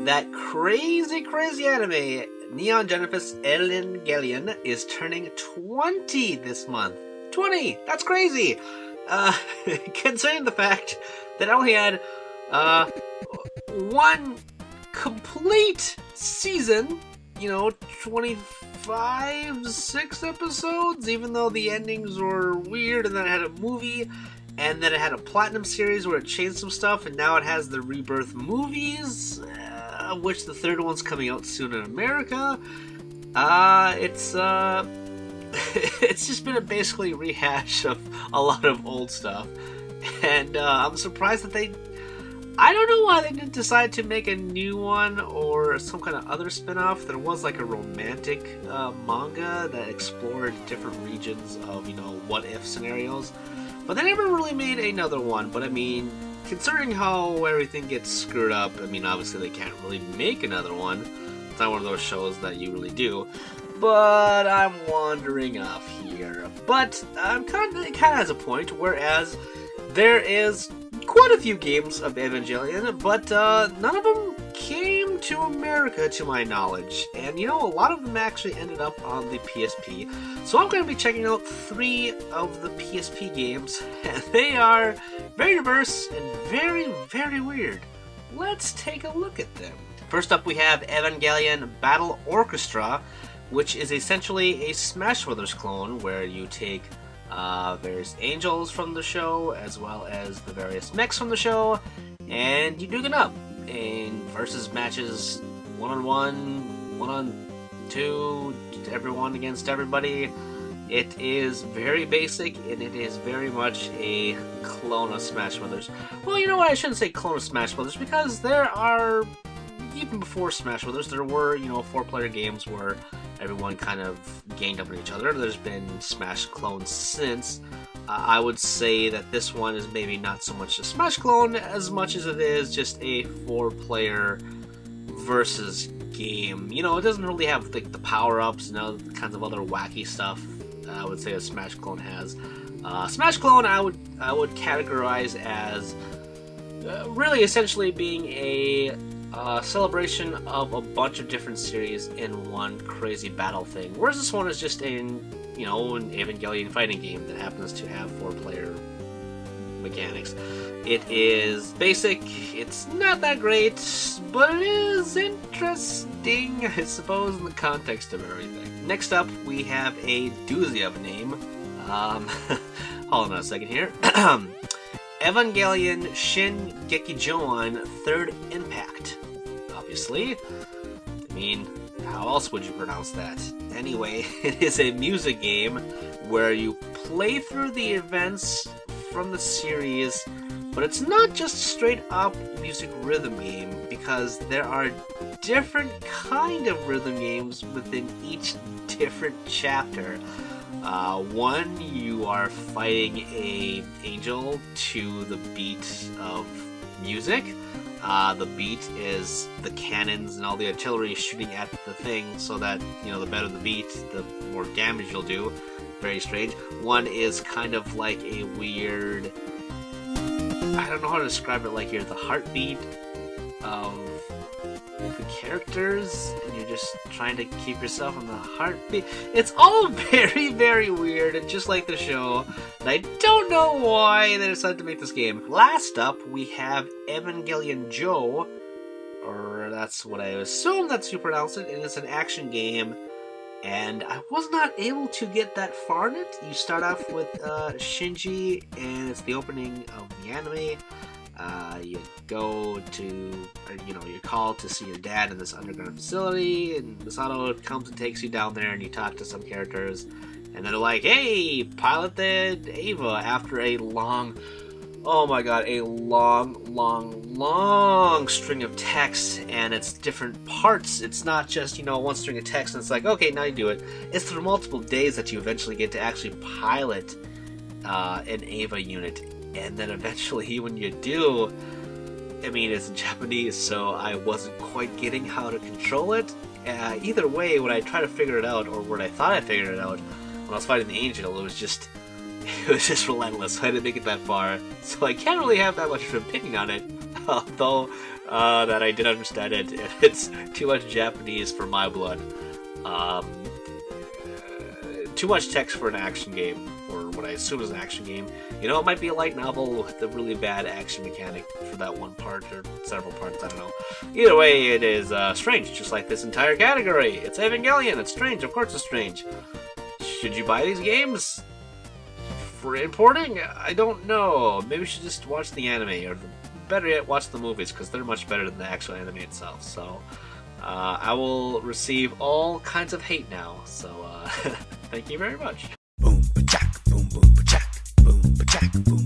That crazy anime, Neon Genesis Evangelion, is turning 20 this month. 20! That's crazy! Considering the fact that I only had one complete season, 6 episodes, even though the endings were weird, and then it had a movie, and then it had a Platinum series where it changed some stuff, and now it has the Rebirth movies, which the third one's coming out soon in America. It's just been a basically rehash of a lot of old stuff, and I'm surprised that I don't know why they didn't decide to make a new one or some kind of other spin-off. There was like a romantic manga that explored different regions of, what-if scenarios. But they never really made another one. But I mean, considering how everything gets screwed up, I mean, obviously they can't really make another one. It's not one of those shows that you really do. But I'm wandering off here. But it kind of has a point, whereas there is quite a few games of Evangelion, but none of them came to America, to my knowledge. And a lot of them actually ended up on the PSP. So I'm going to be checking out 3 of the PSP games, and they are very diverse and very weird. Let's take a look at them. First up, we have Evangelion Battle Orchestra, which is essentially a Smash Brothers clone, where you take various angels from the show, as well as the various mechs from the show, and you duke it up in versus matches, 1-on-1, 1-on-2, everyone against everybody. It is very basic, and it is very much a clone of Smash Brothers. Well, you know what, I shouldn't say clone of Smash Brothers, because there are, even before Smash Brothers, there were, 4-player games where everyone kind of gained up on each other. There's been Smash clones since. I would say that this one is maybe not so much a Smash clone as much as it is just a 4-player versus game. It doesn't really have like the power-ups and other kinds of other wacky stuff I would say a Smash clone has. Smash clone I would categorize as really essentially being a celebration of a bunch of different series in one crazy battle thing. Whereas this one is just an Evangelion fighting game that happens to have 4-player mechanics. It is basic, it's not that great, but it is interesting, I suppose, in the context of everything. Next up, we have a doozy of a name. Hold on a second here. Evangelion Shin Gekijon Third Impact. Obviously. I mean, how else would you pronounce that? Anyway, it is a music game where you play through the events from the series, but it's not just straight up music rhythm game, because there are different kind of rhythm games within each different chapter. One, you are fighting a angel to the beat of music. The beat is the cannons and all the artillery shooting at the thing, so that, the better the beat, the more damage you'll do. Very strange. One is kind of like a weird, I don't know how to describe it, like you're the heartbeat of the characters, and you're just trying to keep yourself on the heartbeat. It's all very weird, and just like the show, and I don't know why they decided to make this game. Last up, we have Evangelion Joe, or that's what I assume that's how you pronounce it, and it's an action game, and I was not able to get that far in it. You start off with Shinji, and it's the opening of the anime. You go to, you're called to see your dad in this underground facility, and Misato comes and takes you down there, and you talk to some characters, and they're like, hey, pilot the Ava, after a long, oh my god, a long string of text, and it's different parts. It's not just, one string of text, and it's like, okay, now you do it. It's through multiple days that you eventually get to actually pilot an Ava unit. And then eventually, when you do, I mean, it's in Japanese, so I wasn't quite getting how to control it. Either way, when I tried to figure it out, or when I thought I figured it out, when I was fighting the angel, it was just relentless. I didn't make it that far, so I can't really have that much of an opinion on it. Although that I didn't understand it. It's too much Japanese for my blood. Too much text for an action game, or what I assume is an action game. You know, it might be a light novel with a really bad action mechanic for that one part, or several parts, I don't know. Either way, it is strange, just like this entire category. It's Evangelion, it's strange, of course it's strange. Should you buy these games for importing? I don't know. Maybe you should just watch the anime, or better yet, watch the movies, because they're much better than the actual anime itself. So, I will receive all kinds of hate now, so thank you very much. Boom, ba-jack, boom, boom, ba-jack, boom, ba-jack, boom.